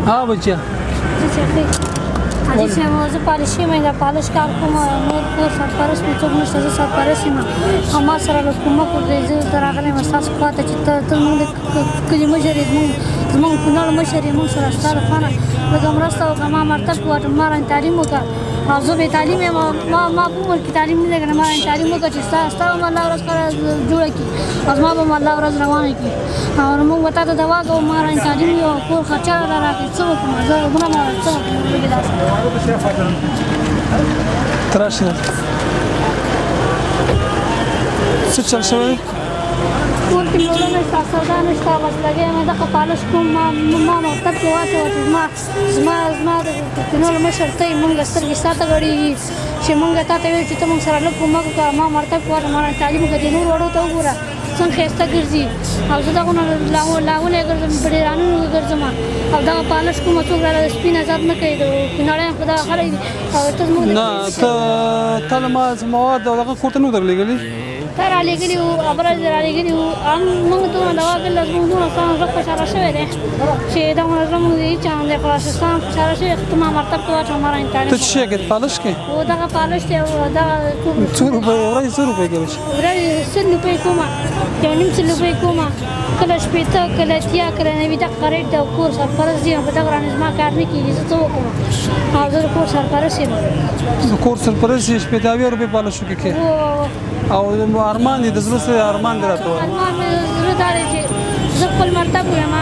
हाँ बच्चिया حاجی صاحب زه پالیشي مې دا پالش کار کوم نور کور سرپرست مې څوک نشته زه سرپرست یم او ما سره له کومک وکړئ زه ته راغلی یم ستاسو خواته چې ته زموږ د کلي مشر یې زموږ کونړ مشر یې موږ سره ستا له خوا نه لږه مرسته وکړه ما مرتب وواټم ما رانې تعلیم وکړه او زه بې تعلیم یم ما په عمر کې تعلیم نه دی که نه ما رانې تعلیم وکړه چې ستا به الله ورځ ښه جوړه کړي او زما به الله ورځ روانه کړي او موږ به تا ته دوا کوو ما رانې تعلیم یو کور خرچه را راکړي څه وکړم زه عمره ما څه وکړم لږې داسې تراشه څه چل شوی کور کې لوړه نشته سودا نشته بس لګیا یم دغه پالش کوم ما مکتب کې واچوه چې زما د کونړ مشر ته یې مونږ سترګې ستا ته غړېږي چې مونږ تا ته ویل چې ته مونږ سره لږ کومک وکړه ما مرتب کې واچوه ما تعلیم وکړه دې نور وړو ته وګوره څنګه ښایسته ګرځي او زه دغونه لاونه یې ګرځم بډېرانونه یې ګرځم او دغه پالش کومه څوک راله سپین ازاد نه کوي د کونړیان خو دغه خلک دي او ته زموږ نه ته له ما مواد او دغه کور ته نه درلېږلي ته رالېږلي وو خبره دې رالېږلي وو موږ دونه دوا کړله زموږ دونه ځان زړه خوشحاله شوی دی چې دغه زړه مونږ هېچا نه دی خلاصستان خوشحاله شوی ته ما مرتب کې واچوه ما رانې تعلیم ته څه شی کوې پالش کې او دغه پالش دی او دغه څو روپۍ ورځې څو روپۍ کوې ورځې 100 روپۍ کومه یو نیم 100 روپۍ کومه کله شپېته کله اتیا کله نوي دغه ریټ دی او کور سرپرست دی په دغه رانې زما کار نه کېږي زه څه وکړم او زه د کور سرپرست یم د کور سرپرست یې شپېته اویا روپۍ پالش وکړې او ارمان دي د زړه سره ارمان دې راته وایه ارمان مې زړه دا دی چې زه خپل مرتب ویم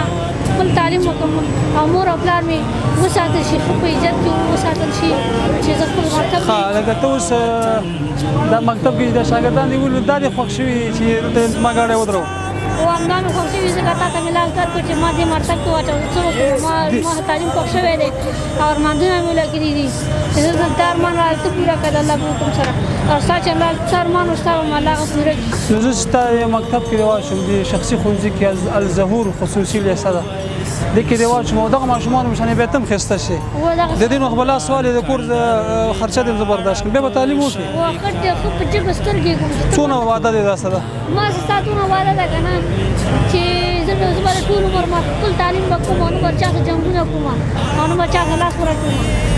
خپل تعلیم وکړم او مور او پلار مې وساتل شي ښه په عزت کې وساتل شي چې زه خپل مرتب ښه لکه ته اوس دا مکتب کې د شاګردان دي ولې دا دې خوښ شوي چې دلته زما ګاډی ودرو او همدا مې خوښ شوي ځکه تا ته مې لاس درکړو چې ما دې مرتب کې واچوه څه وکړم ما تعلیم خوښ شوی دی او ارمانونه مې ولا کړي دي چې زه دا ارمان را ته پوره کړه د الله په حکم سره او ستا چې الله ستا ارمان و ستا به م الله هغه پوره کړي نو زه چې تا مکتب کې دې واچوم د شخصي ښوونځي کې الظهور خصوصي لیسه ده دې کې دې واچوم او دغه ماشومان مشانې بیا ته هم ښایسته شي د دې نو خو به لا سوال یې د کور خرچه دې زه برداشت کړم بیا به تعلیم وکړي وخت دی خو په جګ سترګې کوم څونه واده دې داسې ده ما چې ستا دونه واده ده که نه چې زه به ټول عمر ما خپل تعلیم به کوم او نه به چا ته جنګونه کوم او نه به چا ته لاس ورکوم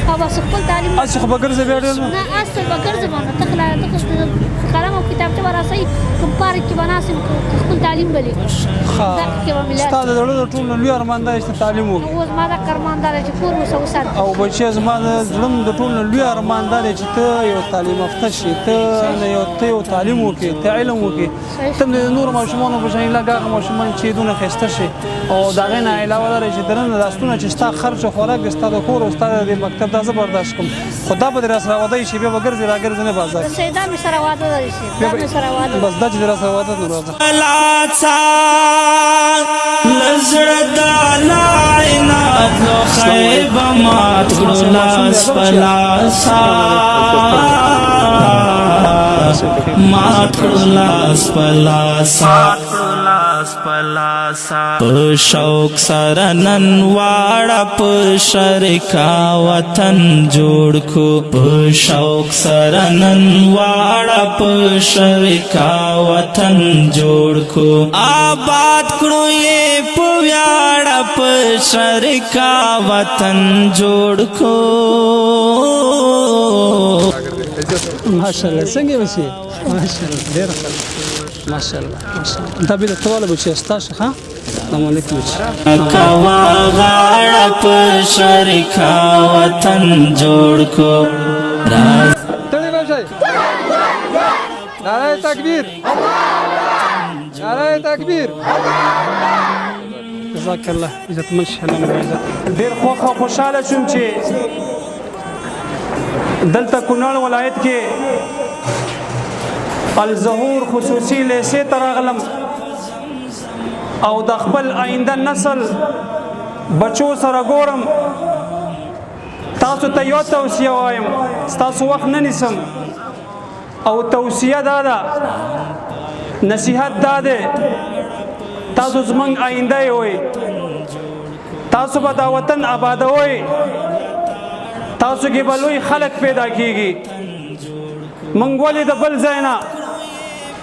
او بس خپل تعلیم هسې خو به ګرځې بیا ډېر نه هسې به ګرځم نه ته قلم او کتابچه به راسئ که پارک کې به ناست یم خپل تعلیم به لیکم ستا د زړه د ټولو لوی ارمان دا چې تعلیم وکړي اوس ما دغه ارمان دا دی چې کور مې څه وساتم او بچیه زما د زړه د ټولو لوی ارمان دا دی چې ته یو تعلیم یافته شې ته یو تعلیم وکړې ته علم وکړې ته هم د نورو ماشومانو په شان لږ هغه ماشومان چې دونه ښایسته شي او د هغې نه علاوه دا دی چې دننه داستونه چې ستا خرچ او خوراک دی ستا د کور او ستا د مکتب دا زه برداشت کړم خو دا به دې راسره واده شي بیا به ګرځې راګرځې نه بازار دا مې سره واده دی دا مې سره واده بس دا چې دې راسره واده نو راځه لزړه د لاینات لو خیب مات لاس پلاسا مات لاس پلاسا په شوق سره نن واړه په شرکا وطن جوړ کو په شوق سره نن واړه په شرکا وطن جوړ کو آباد کړو یې په ویاړه په شرکا وطن جوړ کو ماشاءالله څنګه وشي ماشاءالله ډېر ماشاءالله دا به ټول بچي ستاسو ها السلام علیکم کوا غاړه په شرکا وطن جوړ کو تړي راځي نعره تکبیر نعره تکبیر جزاک الله عزت مشهله عزت ډېر خوشاله شوم چې دلته کونړ ولایت کې الظهور خصوصي لیسې ته راغلم او د خپل آینده نسل بچو سره ګورم تاسو ته یو توصیه وایم ستاسو وخت نه نیسم او توصیه دا ده نصیحت دا ده تاسو زمونږ آینده یې وئ تاسو به دا وطن آبادوئ تاسو کې به لوی خلک پیدا کیږي موږ ولې د بل ځای نه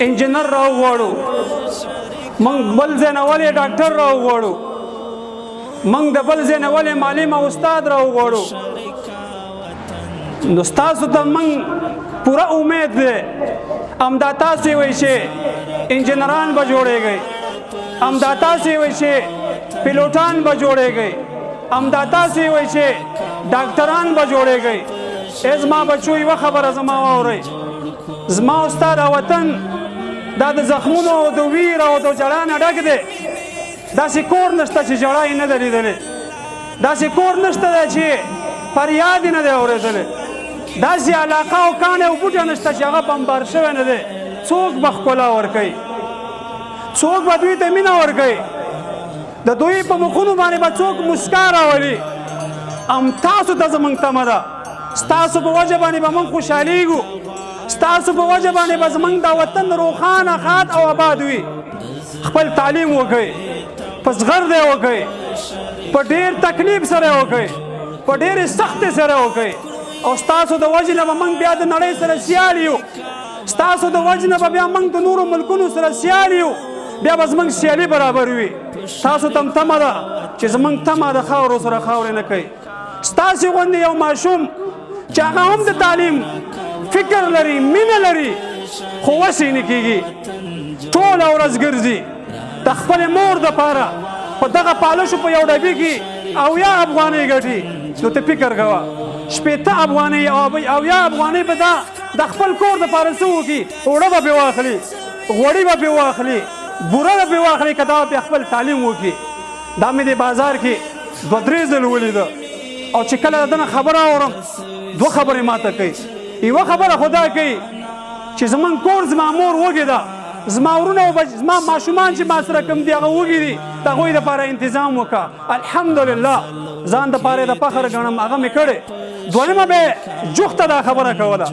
انجینر راوغواړو موږ بل ځای نه ولې ډاکټر راوغواړو موږ د بل ځای نه ولې معلم او استاد راوغواړو نو ستاسو ته موږ پوره امید دی همدا تاسې وایي چې انجینران به جوړېږئ همدا تاسې وایي چې پیلوټان به جوړېږئ همدا تاسې وایي چې ډاکټران به جوړېږئ ای زما بچو یوه خبره زما واورئ زما او ستا دا وطن دا د زخمونو او د ویر او د جړا نه ډک دی داسې کور نشته چې جړا یې نه ده لیدلې داسې کور نشته دی چې فریاد یې نه دی اورېدلی داسې علاقه او کاڼې او بوټی نشته چې هغه بمبار شوی نه دی څوک به ښکلا ورکوي څوک به دوی ته مینه ورکوي د دوی په مخونو باندې به څوک مسکا راولي ام تاسو ته زموږ تمه ده ستاسو په وجه باندې به موږ خوشحالیږو ستاسو په وجه باندې به زموږ دا وطن روښانه ښاد او آباد وي خپل تعلیم وکړئ په زغرده وکړئ په ډېر تکلیف سره وکړئ په ډېرې سختۍ سره وکړئ او ستاسو د وجې نه به موږ بیا د نړۍ سره سیال یو ستاسو د وجې نه به بیا موږ د نورو ملکونو سره سیال یو بیا به زموږ سیالي برابر وي تاسو ته هم تمه ده چې زموږ تمه د خاورو سره خاورې نه کوي ستاسې غوندې یو ماشوم چې هغه هم د تعلیم فکر لري مینه لري خو وسې نه کېږي ټوله ورځ ګرځي د خپلې مور دپاره په دغه پالشو په یو ډبي کې 80 افغانۍ ګټي نو ته فکر کوه 80 افغانۍ او 80 افغانۍ به دا د خپل کور دپاره څه وکړي اوړه به پرې واخلي غوړي به پرې واخلي بوره به پرې واخلي که دا به خپل تعلیم وکړي دا مې د بازار کې 2-3 ځل ولیده او چې کله د دنه خبره اورم 2 خبرې ماته کوي یوه خبره خو دا کوي چې زموږ کور زما مور وږې ده زما ورونه او زما ماشومان چې ما سره کوم دي هغه وږي دي د هغوی دپاره انتظام وکړه الحمدلله ځان دپاره یې د فخر ګڼم هغه مې کړې دویمه به جوخته دا خبره کوله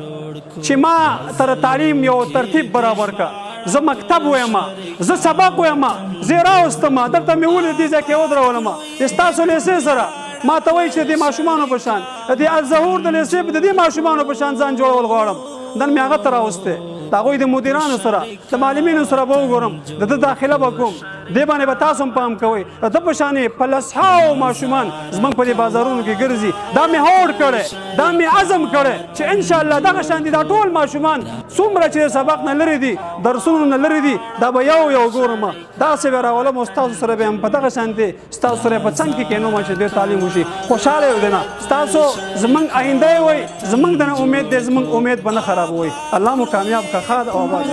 چې ما سره تعلیم یو ترتیب برابر کړه زه مکتب ویم زه سبق ویم زه یې راوستم دلته مې ولید دې ځای کې ودرولم ستاسو لیسې سره ما ته وایي چې د دې ماشومانو په شان د دې الظهور د لیسې د دې ماشومانو په شان ځان جوړول غواړم نن مې هغه ته راوستی د هغوی د مدیرانو سره د معلمینو سره به وګورم د ده داخله به کوم دې باندې به تاسو هم پام کوئ د ده په شانې په لسهاو ماشومان زموږ په دې بازارونو کې ګرځي دا مې هوډ کړی دا مې عزم کړی چې انشاءالله دغه شان دي دا ټول ماشومان څومره چې د سبق نه لرې دي درسونو نه لرې دي دا به یو یو ګورم داسې به راولم او ستاسو سره به هم په دغه شانتې ستاسو سره په څنګ کې کښېنوم چې ډېر تعلیم وشي خوشحاله یو دی نه ستاسو زموږ آینده یې وایي زموږ د نه امید دی زموږ امید به نه خرابوئ الله مو کامیاب که ښاد او آباد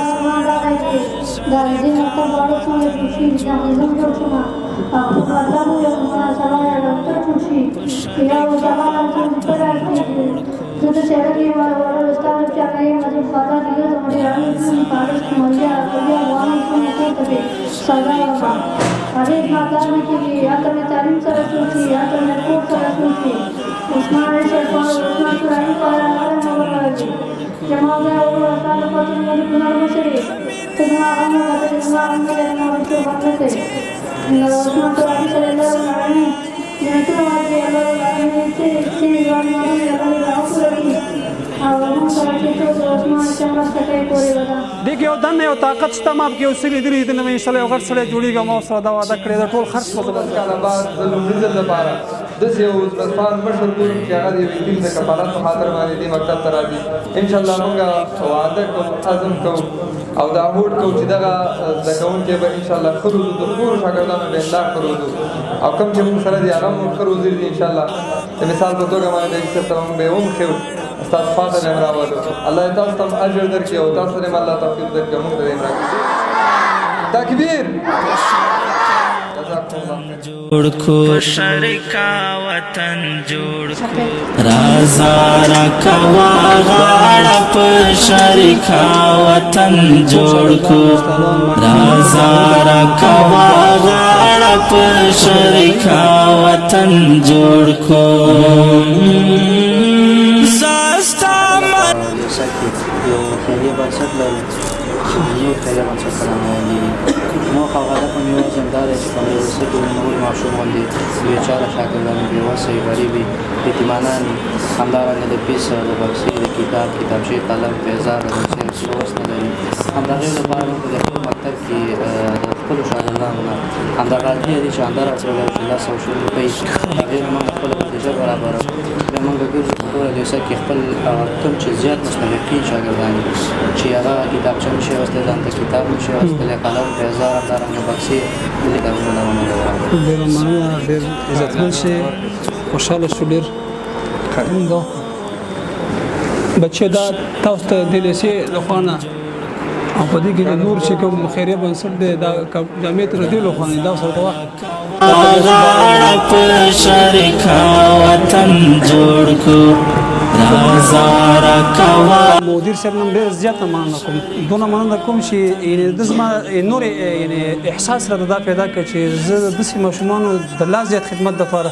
دیکھ یو دنه یو طاقت شته ما کې یو سړي درې دنه مې انشاءالله یو غټ سړی جوړېږم ما سره دا وعده کړې ده ټول خرڅ به زه کاله بعد د لومړي ځل لپاره داسې یو عثمان مشر ګورم چې هغه د یو دین د کفالت په خاطر باندې دې مکتب ته راځي انشاءالله موږ وعده کوو عزم کوو او دا هوډ کوو چې دغه زده کوونکي به انشاءالله ښه روزو د ټولو شاګردانو به املا ښه روزو او کوم چې موږ سره دي هغه هم ښه روزلي دي انشاءالله د مثال په توګه باندې د عزت ته موږ به یې ومښیو ستاسو خواته به یې هم راولو الله یې تاسو ته هم اجر درکړي او تاسو ته هم الله توفیق درکړي موږ ته یې هم راکړي تکبیر جوړ کو شریکا وطن جوړ کو رازا رکوا غاړه په شریکا وطن جوړ کو رازا رکوا غاړه په شریکا وطن جوړ کو زاستا من یو خیریه بنسټ لرو چې یو خیریه بنسټ پرانوي نو هغه په نیو زندار چې په یوسف کې نور ماشومان دي بیچاره شاګردان دي واسه غریبي یتیمانان همدارنګه د پیسې د بکسې د کتابچې قلم پیزار د څه څه وسنه لري همدغه لپاره په دغه مکتب کې خپلو شاګردانو نه همدغه ادعیه دي چې همدا راټولوي چې دا 100 روپۍ هغې نه موږ خپله بودیجه برابروو بیا موږ ګرځو په ټوله لیسه کې خپل کوم چې زیات مستحقین شاګردان دي چې هغه کتابچه نشي اخیستی ځان ته کتاب نشي اخیستلی قلم پیزار همدارنګه بکسې دې کارونه راونه ډېره مننه ډېر عزتمن شي خوشحاله شو ډېر دا بچه دا تاسو ته د لیسې لخوا نه او په دې کې د نور چې کوم خیریه بنسټ دی دا جامعه تر دې لخوا نه دا سره وخت غاړه پر شریکا وطن جوړ کو رازا کوا مدیر صاحب نن ډېر زیاته مننه کوم دونه مننه کوم چې یعنې د زما نور یعنې احساس راته دا پیدا کړ چې زه د داسې ماشومانو د لا زیات خدمت دپاره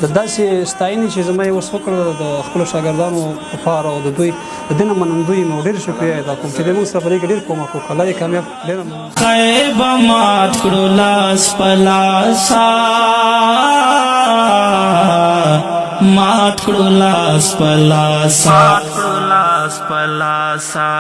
د داسې ستاینې چې زما یې اوس وکړه د خپلو شاګردانو لپاره او د دوی د دې نه منندوی یم او ډېر شکریه ادا کوم چې دوی موږ سره په دې کې ډېر کومک وکړ الله یې کامیاب ډېره مننه خیب مات کړو لاس پلاسا مات کړو لاس پلاسا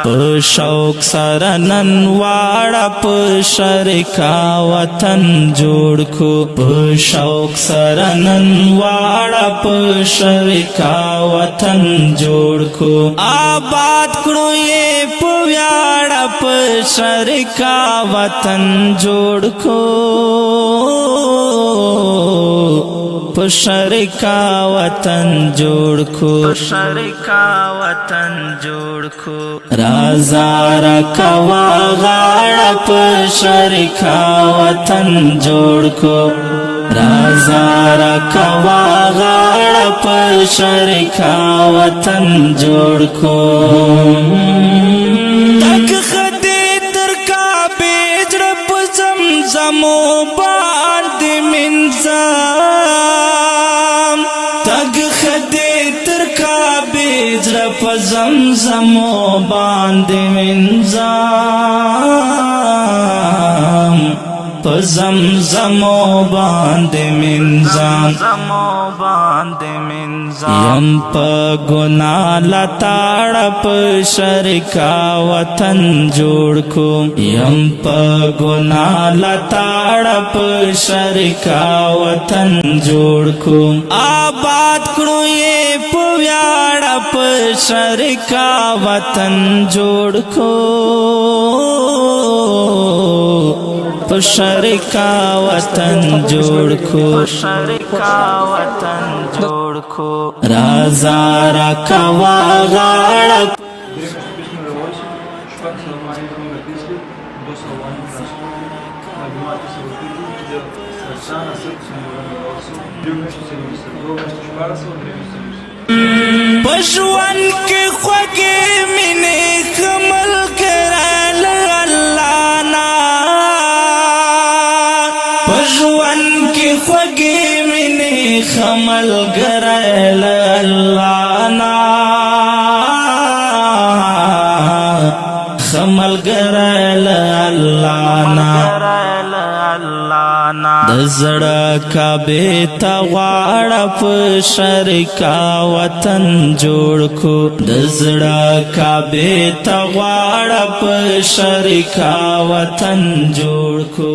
په شوق سره نن واړه په شریکا وطن جوړ کو په شوق سره نن واړه په شریکا وطن جوړ کو آباد کړو یې په ویاړه په شریکا وطن جوړ کو په شریکا وطن جوړ کو رازا را کوا غاړه په شریکا وطن جوړ کو رازا را کوا غاړه په شریکا وطن جوړ کو تک خدای تر کا بیجړ په زمزمو باندې منځم تک خدای تر کا بیجړ په زمزمو باندې منځم په زمزمو باندې منځم یم په ګناه لتاړ په شریکا وطن جوړ کو یم په ګناه لتاړ په شریکا وطن جوړ کو آباد کړو یې په ویاړ په شریکا وطن جوړ کو په شریکا وطن جوړ کو رازا را کوا غاړه پښوان کې خوږې مینې کمل کړل الله نا پښوان کې خوږې مینې کمل کړل الله نا کمل کړل الله نا د زړه کعبه ته غواړه په شریکا وطن جوړ کو د زړه کعبه ته غواړه په شریکا وطن جوړ کو